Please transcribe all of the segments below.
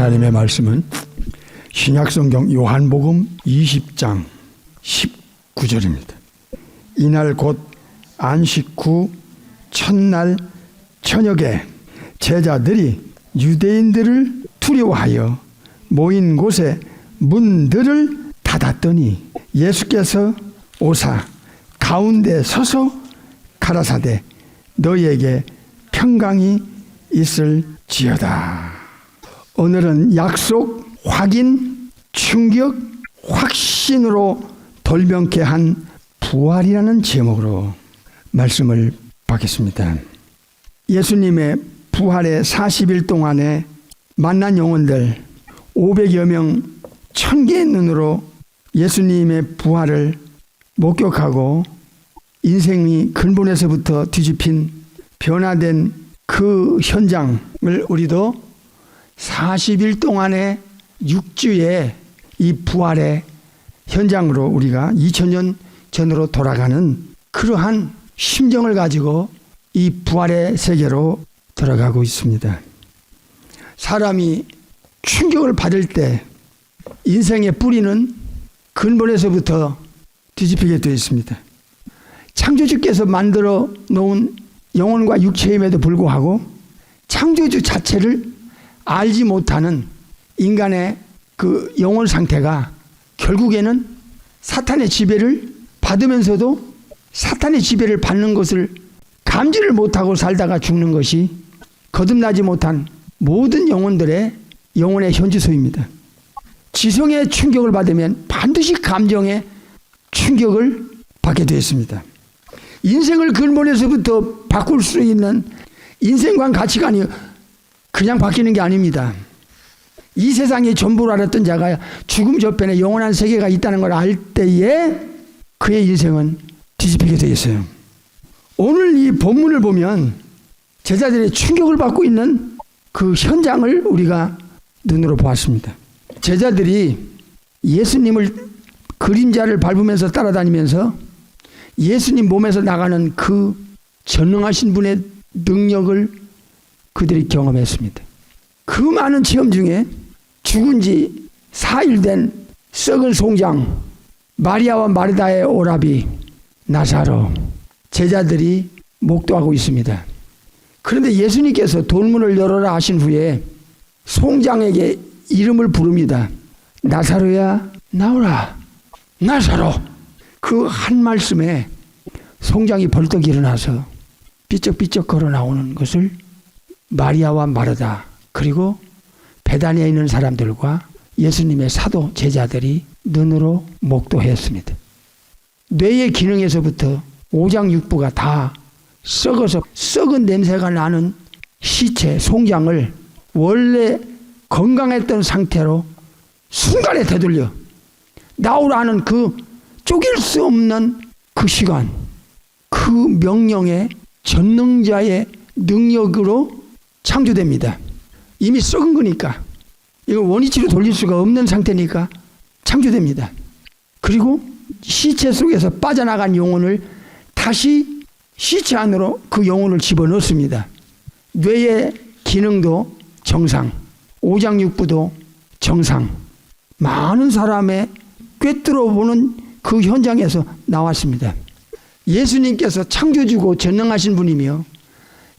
하나님의 말씀은 신약성경 요한복음 20장 19절입니다. 이날 곧 안식 후 첫날 저녁에 제자들이 유대인들을 두려워하여 모인 곳에 문들을 닫았더니 예수께서 오사 가운데 서서 가라사대 너희에게 평강이 있을지어다. 오늘은 약속, 확인, 충격, 확신으로 돌변케 한 부활이라는 제목으로 말씀을 받겠습니다. 예수님의 부활의 40일 동안에 만난 영혼들 500여 명 1000개의 눈으로 예수님의 부활을 목격하고 인생이 근본에서부터 뒤집힌 변화된 그 현장을 우리도 40일 동안의 6주의 이 부활의 현장으로 우리가 2000년 전으로 돌아가는 그러한 심정을 가지고 이 부활의 세계로 들어가고 있습니다. 사람이 충격을 받을 때 인생의 뿌리는 근본에서부터 뒤집히게 되어 있습니다. 창조주께서 만들어 놓은 영혼과 육체임에도 불구하고 창조주 자체를 알지 못하는 인간의 그 영혼 상태가 결국에는 사탄의 지배를 받으면서도 사탄의 지배를 받는 것을 감지를 못하고 살다가 죽는 것이 거듭나지 못한 모든 영혼들의 영혼의 현주소입니다. 지성의 충격을 받으면 반드시 감정의 충격을 받게 되었습니다. 인생을 근본에서부터 바꿀 수 있는 인생관 가치관이 그냥 바뀌는 게 아닙니다. 이 세상의 전부를 알았던 자가 죽음 저편에 영원한 세계가 있다는 걸 알 때에 그의 인생은 뒤집히게 되겠어요. 오늘 이 본문을 보면 제자들의 충격을 받고 있는 그 현장을 우리가 눈으로 보았습니다. 제자들이 예수님을 그림자를 밟으면서 따라다니면서 예수님 몸에서 나가는 그 전능하신 분의 능력을 그들이 경험했습니다. 그 많은 체험 중에 죽은 지 4일 된 썩은 송장, 마리아와 마르다의 오라비, 나사로, 제자들이 목도하고 있습니다. 그런데 예수님께서 돌문을 열어라 하신 후에 송장에게 이름을 부릅니다. 나사로야 나오라. 나사로. 그 한 말씀에 송장이 벌떡 일어나서 삐쩍삐쩍 걸어 나오는 것을 마리아와 마르다 그리고 베다니아에 있는 사람들과 예수님의 사도 제자들이 눈으로 목도했습니다. 뇌의 기능에서부터 오장육부가 다 썩어서 썩은 냄새가 나는 시체 송장을 원래 건강했던 상태로 순간에 되돌려 나오라는 그 쪼갤 수 없는 그 시간, 그 명령의 전능자의 능력으로 창조됩니다. 이미 썩은 거니까 이거 원위치로 돌릴 수가 없는 상태니까 창조됩니다. 그리고 시체 속에서 빠져나간 영혼을 다시 시체 안으로 그 영혼을 집어넣습니다. 뇌의 기능도 정상, 오장육부도 정상, 많은 사람의 꿰뚫어 보는 그 현장에서 나왔습니다. 예수님께서 창조주고 전능하신 분이며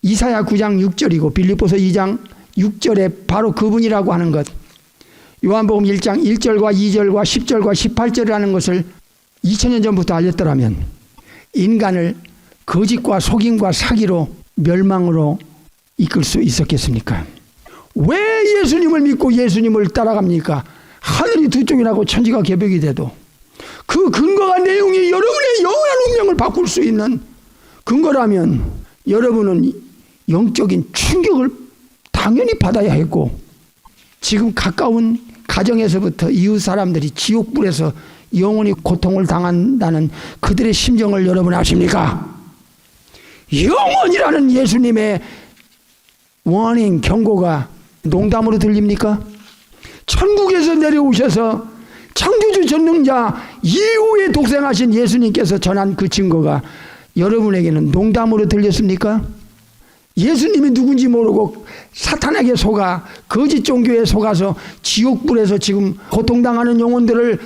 이사야 9장 6절이고 빌립보서 2장 6절에 바로 그분이라고 하는 것, 요한복음 1장 1절과 2절과 10절과 18절이라는 것을 2000년 전부터 알렸더라면 인간을 거짓과 속임과 사기로 멸망으로 이끌 수 있었겠습니까? 왜 예수님을 믿고 예수님을 따라갑니까? 하늘이 두 쪽이라고 천지가 개벽이 돼도 그 근거가 내용이 여러분의 영원한 운명을 바꿀 수 있는 근거라면 여러분은 영적인 충격을 당연히 받아야 했고 지금 가까운 가정에서부터 이웃 사람들이 지옥불에서 영원히 고통을 당한다는 그들의 심정을 여러분 아십니까? 영원이라는 예수님의 워닝 경고가 농담으로 들립니까? 천국에서 내려오셔서 창조주 전능자 이후에 독생하신 예수님께서 전한 그 증거가 여러분에게는 농담으로 들렸습니까? 예수님이 누군지 모르고 사탄에게 속아 거짓 종교에 속아서 지옥불에서 지금 고통당하는 영혼들을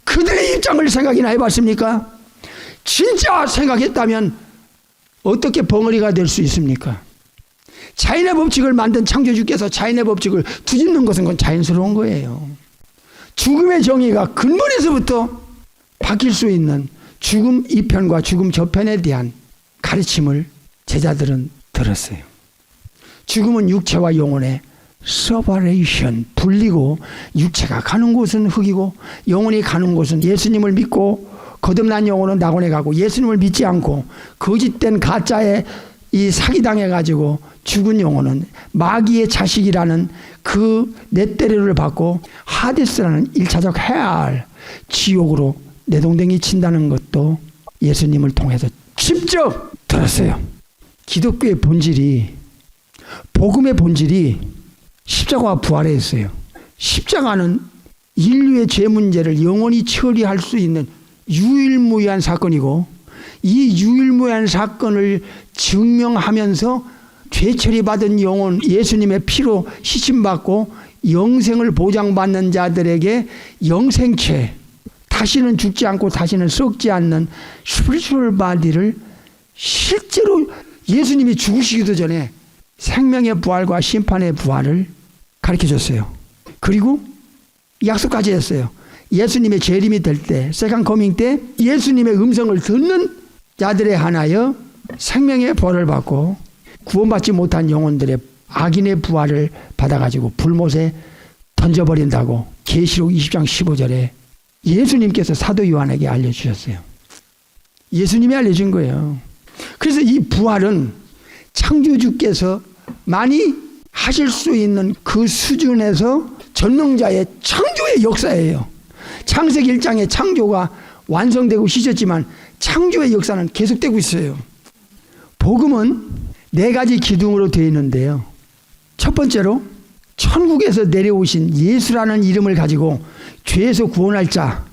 그들의 입장을 생각이나 해봤습니까? 진짜 생각했다면 어떻게 벙어리가 될 수 있습니까? 자연의 법칙을 만든 창조주께서 자연의 법칙을 뒤집는 것은 그건 자연스러운 거예요. 죽음의 정의가 근본에서부터 바뀔 수 있는 죽음 이편과 죽음 저편에 대한 가르침을 제자들은 들었어요. 죽음은 육체와 영혼의 separation, 분리고 육체가 가는 곳은 흙이고 영혼이 가는 곳은 예수님을 믿고 거듭난 영혼은 낙원에 가고 예수님을 믿지 않고 거짓된 가짜에 이 사기당해가지고 죽은 영혼은 마귀의 자식이라는 그 넷대리를 받고 하데스라는 1차적 해알 지옥으로 내동댕이 친다는 것도 예수님을 통해서 직접 들었어요. 기독교의 본질이, 복음의 본질이 십자가와 부활에 있어요. 십자가는 인류의 죄 문제를 영원히 처리할 수 있는 유일무이한 사건이고, 이 유일무이한 사건을 증명하면서 죄 처리받은 영혼, 예수님의 피로 씻임받고 영생을 보장받는 자들에게 영생체, 다시는 죽지 않고 다시는 썩지 않는 스피리추얼 바디를 실제로 예수님이 죽으시기도 전에 생명의 부활과 심판의 부활을 가르쳐줬어요. 그리고 약속까지 했어요. 예수님의 재림이 될 때, 세컨 커밍 때 예수님의 음성을 듣는 자들에 한하여 생명의 벌을 받고 구원받지 못한 영혼들의 악인의 부활을 받아가지고 불못에 던져버린다고 계시록 20장 15절에 예수님께서 사도 요한에게 알려주셨어요. 예수님이 알려준 거예요. 그래서 이 부활은 창조주께서 많이 하실 수 있는 그 수준에서 전능자의 창조의 역사예요. 창세기 1장에 창조가 완성되고 시작했지만 창조의 역사는 계속되고 있어요. 복음은 4가지 기둥으로 되어 있는데요. 첫 번째로 천국에서 내려오신 예수라는 이름을 가지고 죄에서 구원할 자,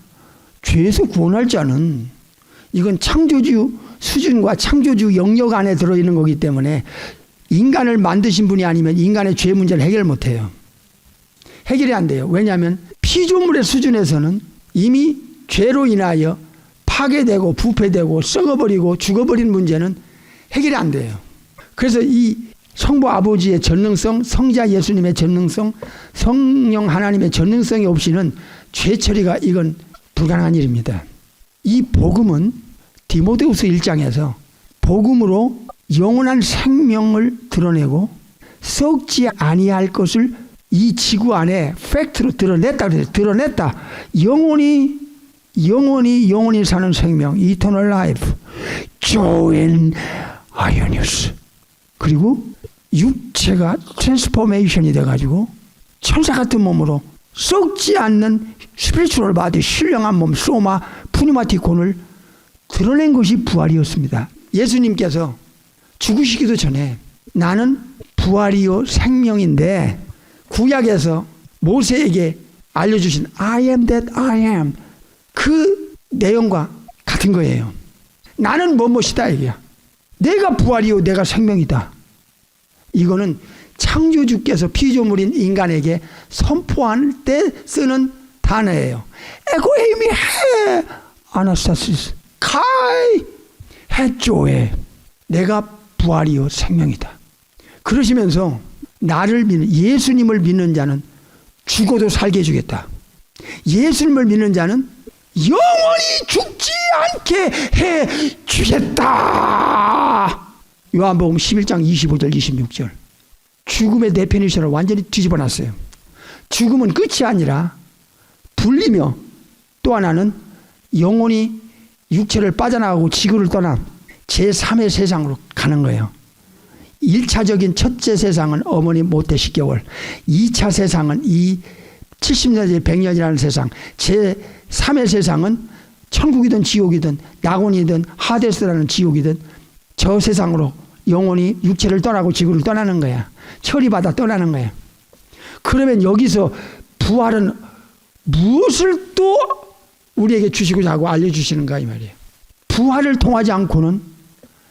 죄에서 구원할 자는 이건 창조주 수준과 창조주 영역 안에 들어있는 거기 때문에 인간을 만드신 분이 아니면 인간의 죄 문제를 해결 못해요. 해결이 안 돼요. 왜냐하면 피조물의 수준에서는 이미 죄로 인하여 파괴되고 부패되고 썩어버리고 죽어버린 문제는 해결이 안 돼요. 그래서 이 성부 아버지의 전능성, 성자 예수님의 전능성, 성령 하나님의 전능성이 없이는 죄 처리가 이건 불가능한 일입니다. 이 복음은 디모데후서 1장에서 복음으로 영원한 생명을 드러내고 썩지 아니할 것을 이 지구 안에 팩트로 드러냈다 그래요. 드러냈다. 영원히 사는 생명, eternal life, join ionius. 그리고 육체가 트랜스포메이션이 돼가지고 천사 같은 몸으로 썩지 않는 스피리추얼 바디, 신령한 몸, 소마, 푸니마티콘을 드러낸 것이 부활이었습니다. 예수님께서 죽으시기도 전에 나는 부활이요 생명인데 구약에서 모세에게 알려주신 I am that I am 그 내용과 같은 거예요. 나는 뭐뭐이다 이게야. 내가 부활이요 내가 생명이다. 이거는 창조주께서 피조물인 인간에게 선포할 때 쓰는 단어예요. 에고에이미 해 아나스타시스 카이 해조에 내가 부활이요 생명이다. 그러시면서 나를 믿는 예수님을 믿는 자는 죽어도 살게 해주겠다. 예수님을 믿는 자는 영원히 죽지 않게 해주겠다. 요한복음 11장 25절 26절. 죽음의 데피니션을 완전히 뒤집어 놨어요. 죽음은 끝이 아니라 분리며 또 하나는 영혼이 육체를 빠져나가고 지구를 떠나 제3의 세상으로 가는 거예요. 1차적인 첫째 세상은 어머니 모태 10개월, 2차 세상은 이 70년이 100년이라는 세상, 제3의 세상은 천국이든 지옥이든 낙원이든 하데스라는 지옥이든 저 세상으로 영혼이 육체를 떠나고 지구를 떠나는 거야. 처리받아 떠나는 거야. 그러면 여기서 부활은 무엇을 또 우리에게 주시고자 하고 알려주시는가 이 말이에요. 부활을 통하지 않고는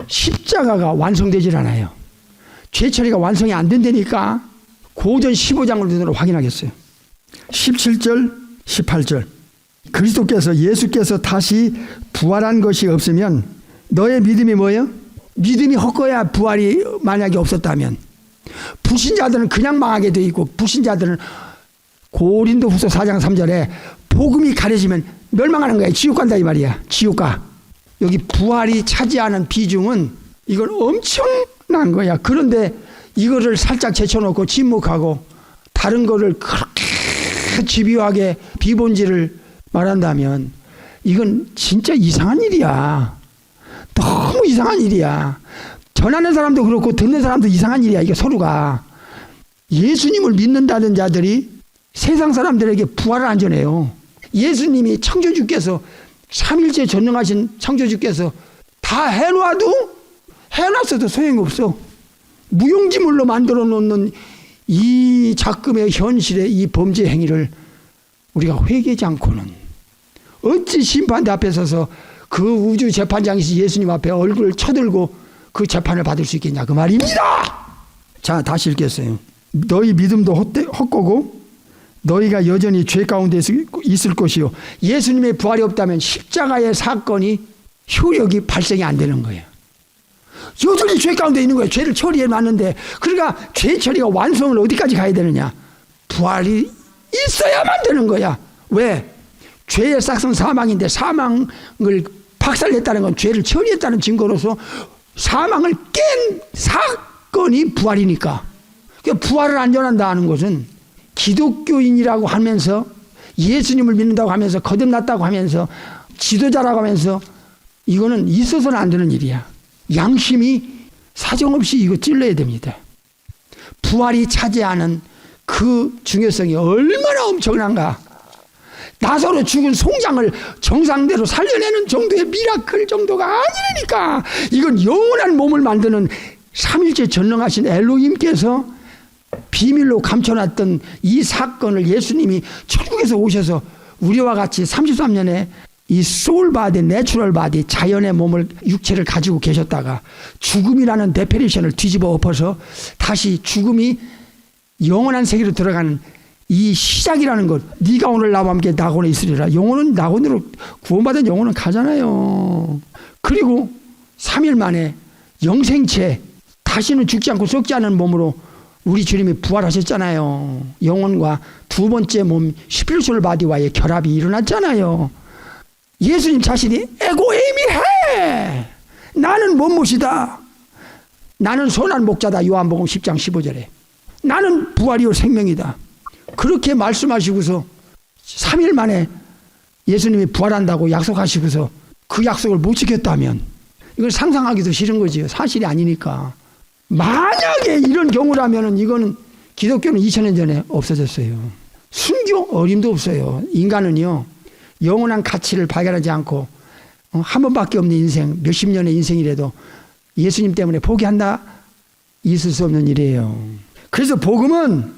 십자가가 완성되질 않아요. 죄 처리가 완성이 안 된다니까 고전 15장을 눈으로 확인하겠어요. 17절 18절 그리스도께서 예수께서 다시 부활한 것이 없으면 너의 믿음이 뭐예요? 믿음이 헛거야. 부활이 만약에 없었다면 불신자들은 그냥 망하게 돼 있고 불신자들은 고린도후서 4장 3절에 복음이 가려지면 멸망하는 거야. 지옥 간다 이 말이야. 지옥 가. 여기 부활이 차지하는 비중은 이건 엄청난 거야. 그런데 이거를 살짝 제쳐놓고 침묵하고 다른 거를 그렇게 집요하게 비본질을 말한다면 이건 진짜 이상한 일이야. 너무 이상한 일이야. 전하는 사람도 그렇고 듣는 사람도 이상한 일이야. 이게 서로가. 예수님을 믿는다는 자들이 세상 사람들에게 부활을 안 전해요. 예수님이 창조주께서 삼일째 전능하신 창조주께서 다 해놨어도 소용이 없어. 무용지물로 만들어 놓는 이 작금의 현실의 이 범죄 행위를 우리가 회개하지 않고는 어찌 심판대 앞에 서서 그 우주 재판장이신 예수님 앞에 얼굴을 쳐들고 그 재판을 받을 수 있겠냐 그 말입니다. 자, 다시 읽겠어요. 너희 믿음도 헛되고 너희가 여전히 죄 가운데 있을 것이요. 예수님의 부활이 없다면 십자가의 사건이 효력이 발생이 안 되는 거예요. 여전히 죄 가운데 있는 거예요. 죄를 처리해 놨는데 그러니까 죄 처리가 완성을 어디까지 가야 되느냐? 부활이 있어야만 되는 거야. 왜? 죄의 싹은 사망인데 사망을 박살냈다는 건 죄를 처리했다는 증거로서 사망을 깬 사건이 부활이니까. 그러니까 부활을 안 전한다는 것은 기독교인이라고 하면서 예수님을 믿는다고 하면서 거듭났다고 하면서 지도자라고 하면서 이거는 있어서는 안 되는 일이야. 양심이 사정없이 이거 찔러야 됩니다. 부활이 차지하는 그 중요성이 얼마나 엄청난가. 나사로 죽은 송장을 정상대로 살려내는 정도의 미라클 정도가 아니라니까. 이건 영원한 몸을 만드는 삼일째 전능하신 엘로힘께서 비밀로 감춰놨던 이 사건을 예수님이 천국에서 오셔서 우리와 같이 33년에 이 소울 바디, 내추럴 바디, 자연의 몸을 육체를 가지고 계셨다가 죽음이라는 데페리션을 뒤집어 엎어서 다시 죽음이 영원한 세계로 들어가는 이 시작이라는 것. 네가 오늘 나와 함께 낙원에 있으리라. 영혼은 낙원으로 구원받은 영혼은 가잖아요. 그리고 3일 만에 영생체 다시는 죽지 않고 썩지 않은 몸으로 우리 주님이 부활하셨잖아요. 영혼과 두 번째 몸 스피리추얼 바디와의 결합이 일어났잖아요. 예수님 자신이 에고에이미해. 나는 못못이다. 나는 선한 목자다. 요한복음 10장 15절에. 나는 부활이요 생명이다. 그렇게 말씀하시고서 3일 만에 예수님이 부활한다고 약속하시고서 그 약속을 못 지켰다면 이건 상상하기도 싫은 거지요. 사실이 아니니까. 만약에 이런 경우라면 이거는 기독교는 2000년 전에 없어졌어요. 순교 어림도 없어요. 인간은요 영원한 가치를 발견하지 않고 한 번밖에 없는 인생, 몇십 년의 인생이라도 예수님 때문에 포기한다? 있을 수 없는 일이에요. 그래서 복음은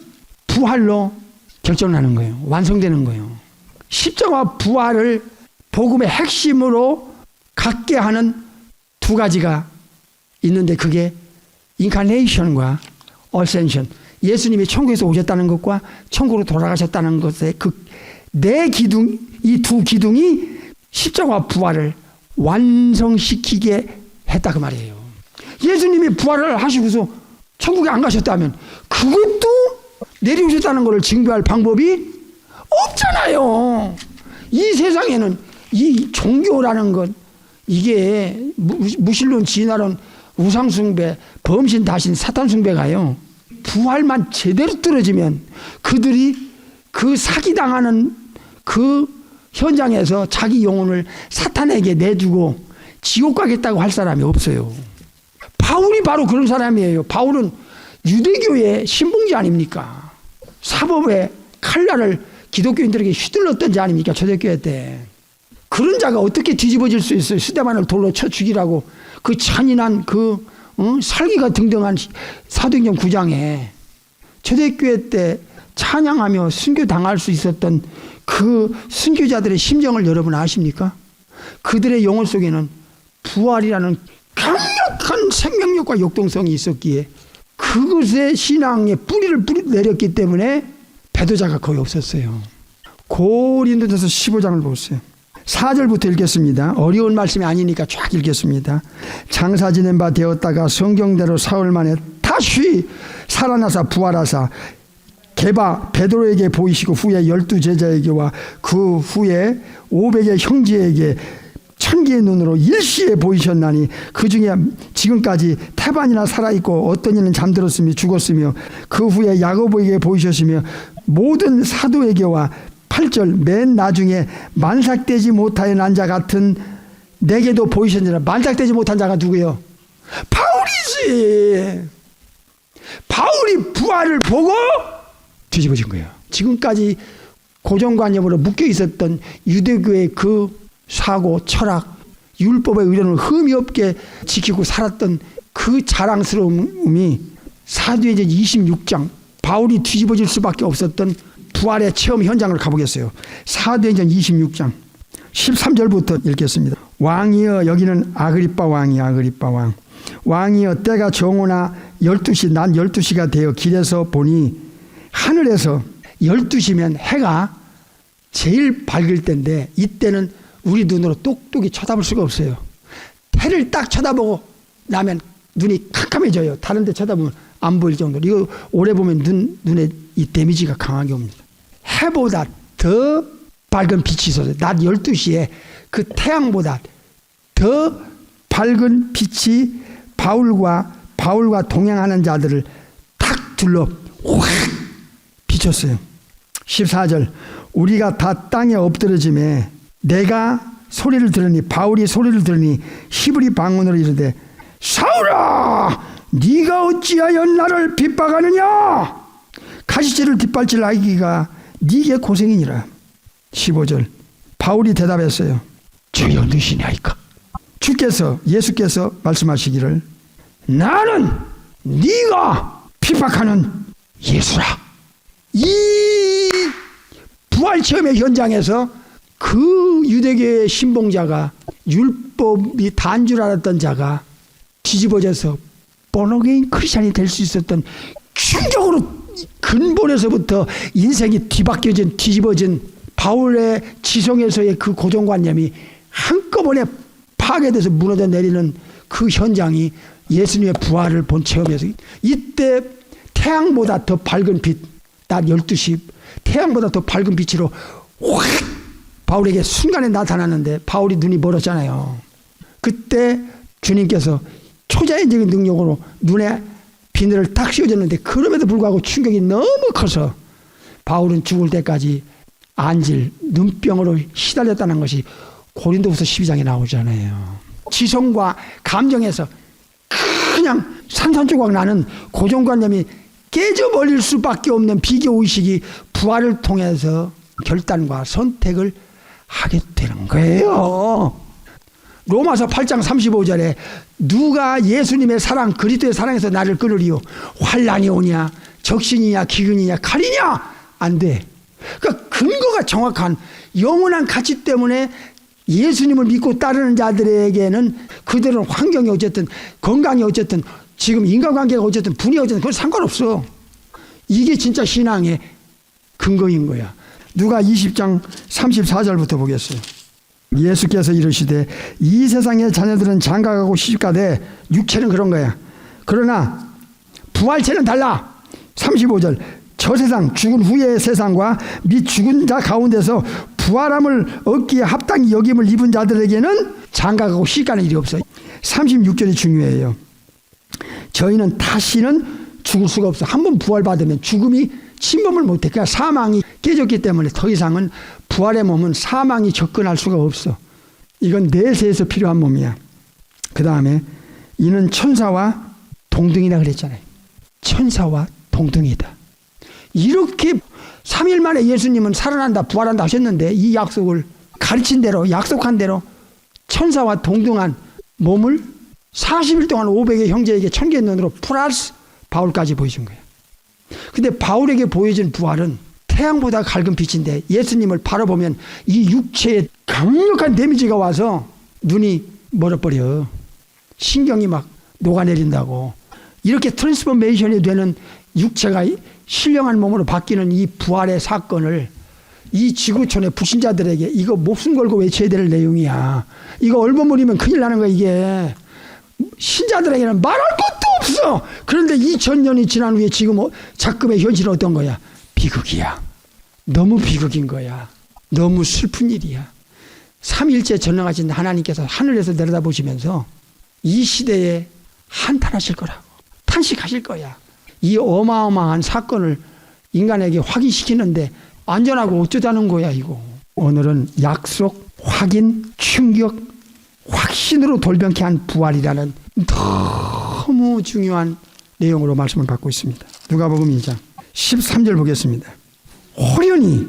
부활로 결정나는 거예요. 완성되는 거예요. 십자가 부활을 복음의 핵심으로 갖게 하는 두 가지가 있는데 그게 인카네이션과 어센션, 예수님이 천국에서 오셨다는 것과 천국으로 돌아가셨다는 것의 그 네 기둥, 이 두 기둥이 십자가 부활을 완성시키게 했다 그 말이에요. 예수님이 부활을 하시고서 천국에 안 가셨다면 그것도 내려오셨다는 것을 증거할 방법이 없잖아요. 이 세상에는 이 종교라는 것, 이게 무신론, 진화론, 우상숭배, 범신, 다신, 사탄숭배가요. 부활만 제대로 떨어지면 그들이 그 사기당하는 그 현장에서 자기 영혼을 사탄에게 내주고 지옥 가겠다고 할 사람이 없어요. 바울이 바로 그런 사람이에요. 바울은 유대교의 신봉지 아닙니까? 사법의 칼날을 기독교인들에게 휘둘렀던 자 아닙니까? 초대교회 때. 그런 자가 어떻게 뒤집어질 수 있어요? 스데반을 돌로 쳐 죽이라고 그 잔인한 그 살기가 등등한 사도행전 9장에 초대교회 때 찬양하며 순교당할 수 있었던 그 순교자들의 심정을 여러분 아십니까? 그들의 영혼 속에는 부활이라는 강력한 생명력과 역동성이 있었기에 그것의 신앙의 뿌리를 내렸기 때문에 배도자가 거의 없었어요. 고린도전서 15장을 보세요. 4절부터 읽겠습니다. 어려운 말씀이 아니니까 쫙 읽겠습니다. 장사 지낸 바 되었다가 성경대로 사흘 만에 다시 살아나사 부활하사 게바 베드로에게 보이시고 후에 12제자에게와 그 후에 500의 형제에게 천기의 눈으로 일시에 보이셨나니 그 중에 지금까지 태반이나 살아있고 어떤 이는 잠들었으며 죽었으며 그 후에 야고보에게 보이셨으며 모든 사도에게와 8절 맨 나중에 만삭되지 못하여 난 자 같은 내게도 보이셨느니라. 만삭되지 못한 자가 누구예요? 바울이지. 바울이 부활을 보고 뒤집어진 거예요. 지금까지 고정관념으로 묶여 있었던 유대교의 그 사고, 철학, 율법의 의론을 흠이 없게 지키고 살았던 그 자랑스러움이 사도행전 26장 바울이 뒤집어질 수밖에 없었던 부활의 체험 현장을 가보겠어요. 사도행전 26장 13절부터 읽겠습니다. 왕이여, 여기는 아그리빠 왕이야. 아그리빠 왕. 왕이여, 때가 정오나 12시 난 12시가 되어 길에서 보니 하늘에서 12시면 해가 제일 밝을 때인데 이때는 우리 눈으로 똑똑히 쳐다볼 수가 없어요. 해를 딱 쳐다보고 나면 눈이 캄캄해져요. 다른 데 쳐다보면 안 보일 정도로. 이거 오래 보면 눈에 이 데미지가 강하게 옵니다. 해보다 더 밝은 빛이 있어요. 낮 12시에 그 태양보다 더 밝은 빛이 바울과 동행하는 자들을 탁 둘러 확 비쳤어요. 14절 우리가 다 땅에 엎드러짐에 내가 소리를 들으니 바울이 소리를 들으니 히브리 방언으로 이르되 사울아 네가 어찌하여 나를 핍박하느냐 가시질을 뒷발질 하기가 네게 고생이니라. 15절 바울이 대답했어요. 주여 누시냐이까. 예수께서 말씀하시기를 나는 네가 핍박하는 예수라. 이 부활체험의 현장에서 그 유대교의 신봉자가 율법이 단 줄 알았던 자가 뒤집어져서 born-again 크리스찬이 될 수 있었던 충격으로 근본에서부터 인생이 뒤집어진 바울의 지성에서의 그 고정관념이 한꺼번에 파괴돼서 무너져 내리는 그 현장이 예수님의 부활을 본 체험에서 이때 태양보다 더 밝은 빛, 낮 12시 태양보다 더 밝은 빛으로 확 바울에게 순간에 나타났는데 바울이 눈이 멀었잖아요. 그때 주님께서 초자연적인 능력으로 눈에 비늘을 딱 씌워줬는데 그럼에도 불구하고 충격이 너무 커서 바울은 죽을 때까지 안질, 눈병으로 시달렸다는 것이 고린도후서 12장에 나오잖아요. 지성과 감정에서 그냥 산산조각 나는 고정관념이 깨져버릴 수밖에 없는 비교의식이 부활을 통해서 결단과 선택을 하게 되는 거예요. 로마서 8장 35절에 누가 예수님의 사랑 그리스도의 사랑에서 나를 끊으리요 환난이 오냐 적신이냐 기근이냐 칼이냐 안 돼. 그러니까 근거가 정확한 영원한 가치 때문에 예수님을 믿고 따르는 자들에게는 그들은 환경이 어쨌든 건강이 어쨌든 지금 인간관계가 어쨌든 분이 어쨌든 그건 상관없어. 이게 진짜 신앙의 근거인 거야. 누가 20장 34절부터 보겠어요. 예수께서 이르시되 이 세상의 자녀들은 장가가고 시집가되 육체는 그런 거야. 그러나 부활체는 달라. 35절 저 세상 죽은 후의 세상과 및 죽은 자 가운데서 부활함을 얻기에 합당히 여김을 입은 자들에게는 장가가고 시집가는 일이 없어요. 36절이 중요해요. 저희는 다시는 죽을 수가 없어. 한번 부활받으면 죽음이 침범을 못해. 그러니까 사망이 깨졌기 때문에 더 이상은 부활의 몸은 사망이 접근할 수가 없어. 이건 내세에서 필요한 몸이야. 그 다음에 이는 천사와 동등이다 그랬잖아요. 천사와 동등이다. 이렇게 3일 만에 예수님은 살아난다 부활한다 하셨는데 이 약속을 가르친 대로 약속한 대로 천사와 동등한 몸을 40일 동안 500의 형제에게 천개의 눈으로 플러스 바울까지 보여준 거예요. 근데 바울에게 보여진 부활은 태양보다 밝은 빛인데 예수님을 바라보면 이 육체에 강력한 데미지가 와서 눈이 멀어버려. 신경이 막 녹아내린다고. 이렇게 트랜스포메이션이 되는 육체가 신령한 몸으로 바뀌는 이 부활의 사건을 이 지구촌의 불신자들에게 이거 목숨 걸고 외쳐야 될 내용이야. 이거 얼버무리면 큰일 나는 거야. 이게 신자들에게는 말할 것도 없어. 그런데 2000년이 지난 후에 지금 작금의 현실은 어떤 거야? 비극이야. 너무 비극인 거야. 너무 슬픈 일이야. 삼일째 전능하신 하나님께서 하늘에서 내려다보시면서 이 시대에 한탄하실 거라고, 탄식하실 거야. 이 어마어마한 사건을 인간에게 확인시키는데 안전하고 어쩌자는 거야 이거. 오늘은 약속, 확인, 충격, 확신으로 돌변케 한 부활이라는 너무 중요한 내용으로 말씀을 받고 있습니다. 누가복음 2장 13절 보겠습니다. 호련히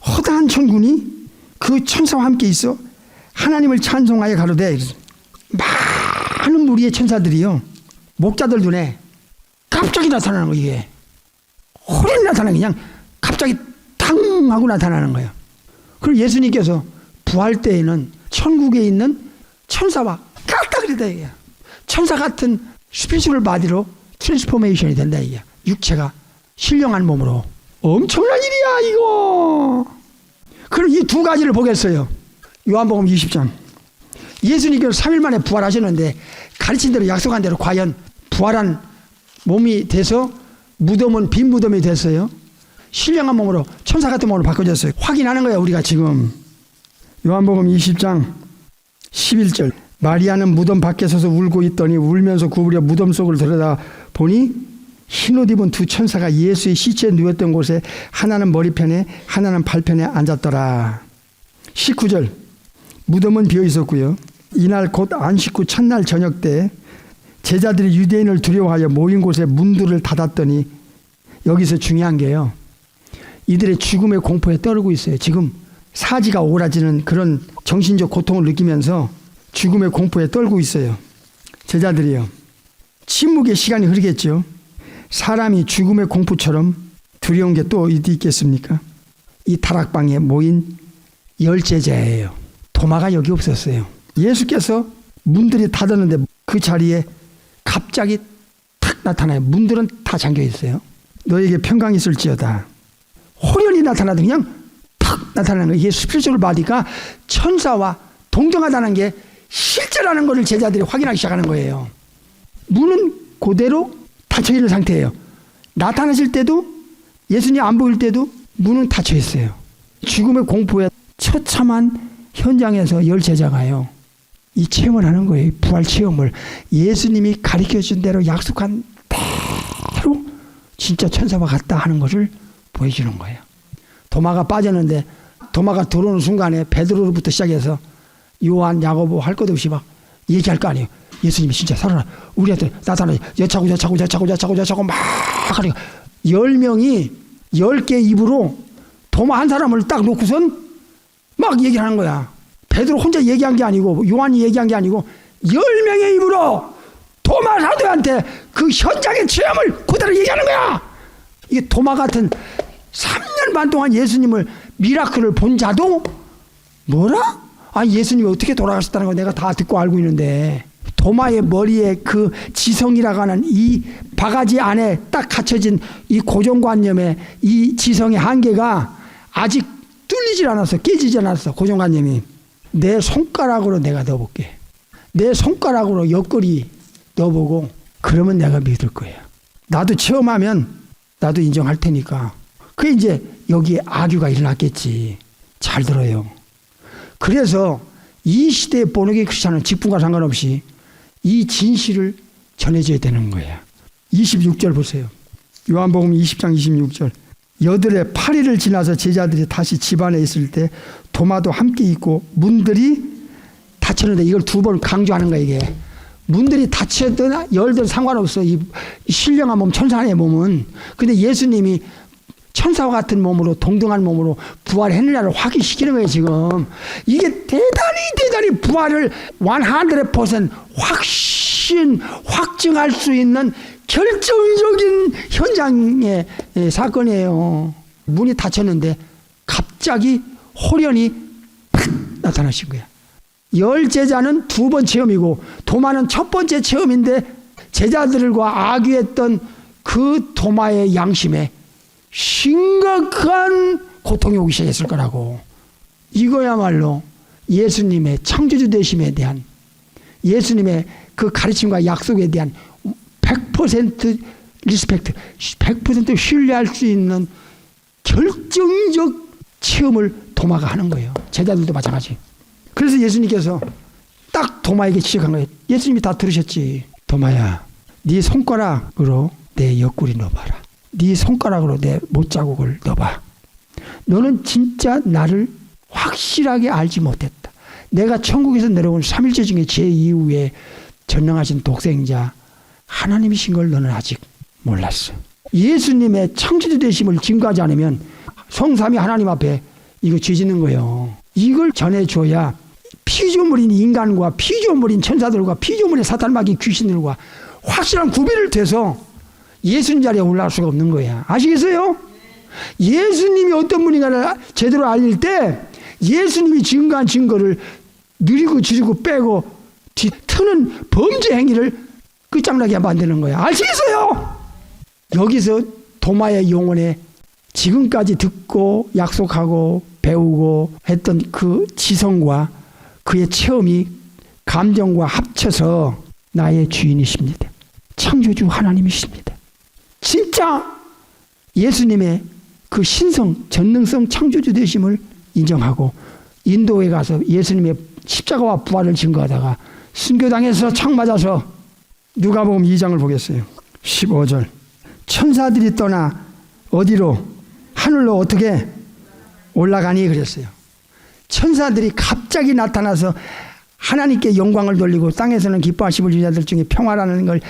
허다한 천군이 그 천사와 함께 있어 하나님을 찬송하여 가로되, 많은 무리의 천사들이요 목자들 눈에 갑자기 나타나는 거예요. 이게 호련히 나타나는, 그냥 갑자기 탕 하고 나타나는 거예요. 그리고 예수님께서 부활 때에는 천국에 있는 천사와 같다 그랬다 이게. 천사 같은 스피리추얼 바디로 트랜스포메이션이 된다 이게. 육체가 신령한 몸으로. 엄청난 일이야 이거. 그럼 이 두 가지를 보겠어요. 요한복음 20장. 예수님께서 3일 만에 부활하셨는데 가르친 대로 약속한 대로 과연 부활한 몸이 돼서 무덤은 빈 무덤이 됐어요. 신령한 몸으로 천사 같은 몸으로 바꿔졌어요. 확인하는 거야 우리가 지금. 요한복음 20장 11절. 마리아는 무덤 밖에 서서 울고 있더니 울면서 구부려 무덤 속을 들여다 보니 흰옷 입은 두 천사가 예수의 시체에 누웠던 곳에 하나는 머리편에 하나는 발편에 앉았더라. 19절. 무덤은 비어 있었고요. 이날 곧 안식 후 첫날 저녁 때 제자들이 유대인을 두려워하여 모인 곳에 문들을 닫았더니, 여기서 중요한 게요, 이들의 죽음의 공포에 떨고 있어요. 지금 사지가 오그라지는 그런 정신적 고통을 느끼면서 죽음의 공포에 떨고 있어요. 제자들이요. 침묵의 시간이 흐르겠죠. 사람이 죽음의 공포처럼 두려운 게 또 어디 있겠습니까? 이 다락방에 모인 10제자예요. 도마가 여기 없었어요. 예수께서 문들이 닫았는데 그 자리에 갑자기 탁 나타나요. 문들은 다 잠겨 있어요. 너에게 평강이 있을지어다. 호련히 나타나도 그냥 탁 나타나는 거예요. 이게 스피리추얼 바디가 천사와 동등하다는 게 실제라는 것을 제자들이 확인하기 시작하는 거예요. 문은 그대로 닫혀있는 상태예요. 나타나실 때도, 예수님 안 보일 때도 문은 닫혀 있어요. 죽음의 공포에 처참한 현장에서 10제자가요, 이 체험을 하는 거예요. 부활 체험을. 예수님이 가르쳐준 대로 약속한 대로 진짜 천사와 같다 하는 것을 보여주는 거예요. 도마가 빠졌는데 도마가 들어오는 순간에 베드로로부터 시작해서 요한, 야고보 할 것 없이 막 얘기할 거 아니에요. 예수님이 진짜 살아나, 우리한테 나타나지, 여차고 막 하니까 10명이 10개 입으로 도마 한 사람을 딱 놓고선 막 얘기를 하는 거야. 베드로 혼자 얘기한 게 아니고 요한이 얘기한 게 아니고 10명의 입으로 도마 사도한테 그 현장의 체험을 그대로 얘기하는 거야. 이게 도마 같은 3년 반 동안 예수님을 미라클을 본 자도 뭐라? 아, 예수님이 어떻게 돌아가셨다는 거 내가 다 듣고 알고 있는데, 도마의 머리에 그 지성이라고 하는 이 바가지 안에 딱 갇혀진 이 고정관념의 이 지성의 한계가 아직 뚫리질 않았어. 깨지지 않았어. 고정관념이. 내 손가락으로 내가 넣어볼게. 내 손가락으로 옆구리 넣어보고 그러면 내가 믿을 거야. 나도 체험하면 나도 인정할 테니까. 그게 이제 여기에 악유가 일어났겠지. 잘 들어요. 그래서 이 시대의 본어기 크리스찬은 직분과 상관없이 이 진실을 전해줘야 되는 거야. 26절 보세요. 요한복음 20장 26절. 여들의 8일을 지나서 제자들이 다시 집안에 있을 때 도마도 함께 있고 문들이 닫혔는데, 이걸 두 번 강조하는 거야. 이게 문들이 닫혔든 열든 상관없어. 이 신령한 몸, 천사의 몸은. 근데 예수님이 천사와 같은 몸으로, 동등한 몸으로 부활했느냐를 확인시키는 거예요. 지금 이게 대단히 부활을 100% 확증할 수 있는 결정적인 현장의 사건이에요. 문이 닫혔는데 갑자기 호련히 팍 나타나신 거야. 10제자는 두 번 체험이고 도마는 첫 번째 체험인데 제자들과 악유했던 그 도마의 양심에 심각한 고통이 오기 시작했을 거라고. 이거야말로 예수님의 창조주 되심에 대한, 예수님의 그 가르침과 약속에 대한 100% 리스펙트, 100% 신뢰할 수 있는 결정적 체험을 도마가 하는 거예요. 제자들도 마찬가지. 그래서 예수님께서 딱 도마에게 지적한 거예요. 예수님이 다 들으셨지. 도마야, 네 손가락으로 내 옆구리 넣어봐라. 네 손가락으로 내 못자국을 넣어봐. 너는 진짜 나를 확실하게 알지 못했다. 내가 천국에서 내려온 삼일체 중에 제 이후에 전능하신 독생자 하나님이신 걸 너는 아직 몰랐어. 예수님의 창조주 되심을 증거하지 않으면 성삼위 하나님 앞에 이거 죄 짓는 거예요. 이걸 전해줘야 피조물인 인간과 피조물인 천사들과 피조물의 사탄마귀 귀신들과 확실한 구별을 돼서 예수님 자리에 올라갈 수가 없는 거야. 아시겠어요? 예수님이 어떤 분인가를 제대로 알릴 때 예수님이 증거한 증거를 느리고 지르고 빼고 트는 범죄 행위를 끝장나게 만드는 거야. 아시겠어요? 여기서 도마의 영혼에 지금까지 듣고 약속하고 배우고 했던 그 지성과 그의 체험이 감정과 합쳐서 나의 주인이십니다. 창조주 하나님이십니다. 진짜 예수님의 그 신성, 전능성 창조주 되심을 인정하고 인도에 가서 예수님의 십자가와 부활을 증거하다가 순교당해서 창 맞아서 누가복음 2장을 보겠어요. 15절. 천사들이 떠나 어디로? 하늘로 어떻게 올라가니? 그랬어요. 천사들이 갑자기 나타나서 하나님께 영광을 돌리고 땅에서는 기뻐하심을 주는 자들 중에 평화라는 걸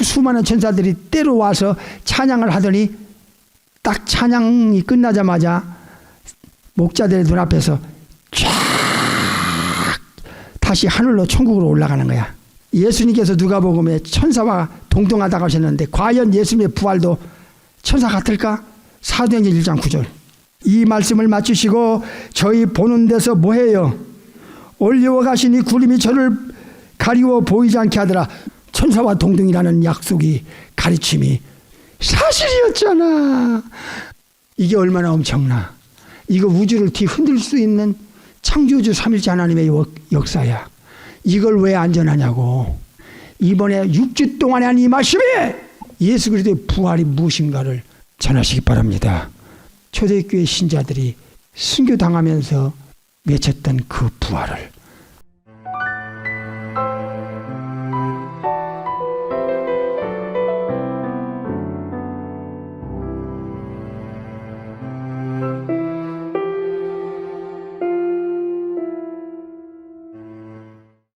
수많은 천사들이 때로 와서 찬양을 하더니 딱 찬양이 끝나자마자 목자들의 눈앞에서 쫙 다시 하늘로 천국으로 올라가는 거야. 예수님께서 누가복음에 천사와 동등하다고 하셨는데 과연 예수님의 부활도 천사 같을까? 사도행전 1장 9절. 이 말씀을 맞추시고 저희 보는 데서 뭐해요? 올리워 가시니 구름이 저를 가리워 보이지 않게 하더라. 천사와 동등이라는 약속이, 가르침이 사실이었잖아. 이게 얼마나 엄청나. 이거 우주를 뒤흔들 수 있는 창조주 삼일째 하나님의 역사야. 이걸 왜 안전하냐고. 이번에 6주 동안에 한 이 말씀이 예수 그리스도의 부활이 무엇인가를 전하시기 바랍니다. 초대교회 신자들이 순교당하면서 외쳤던 그 부활을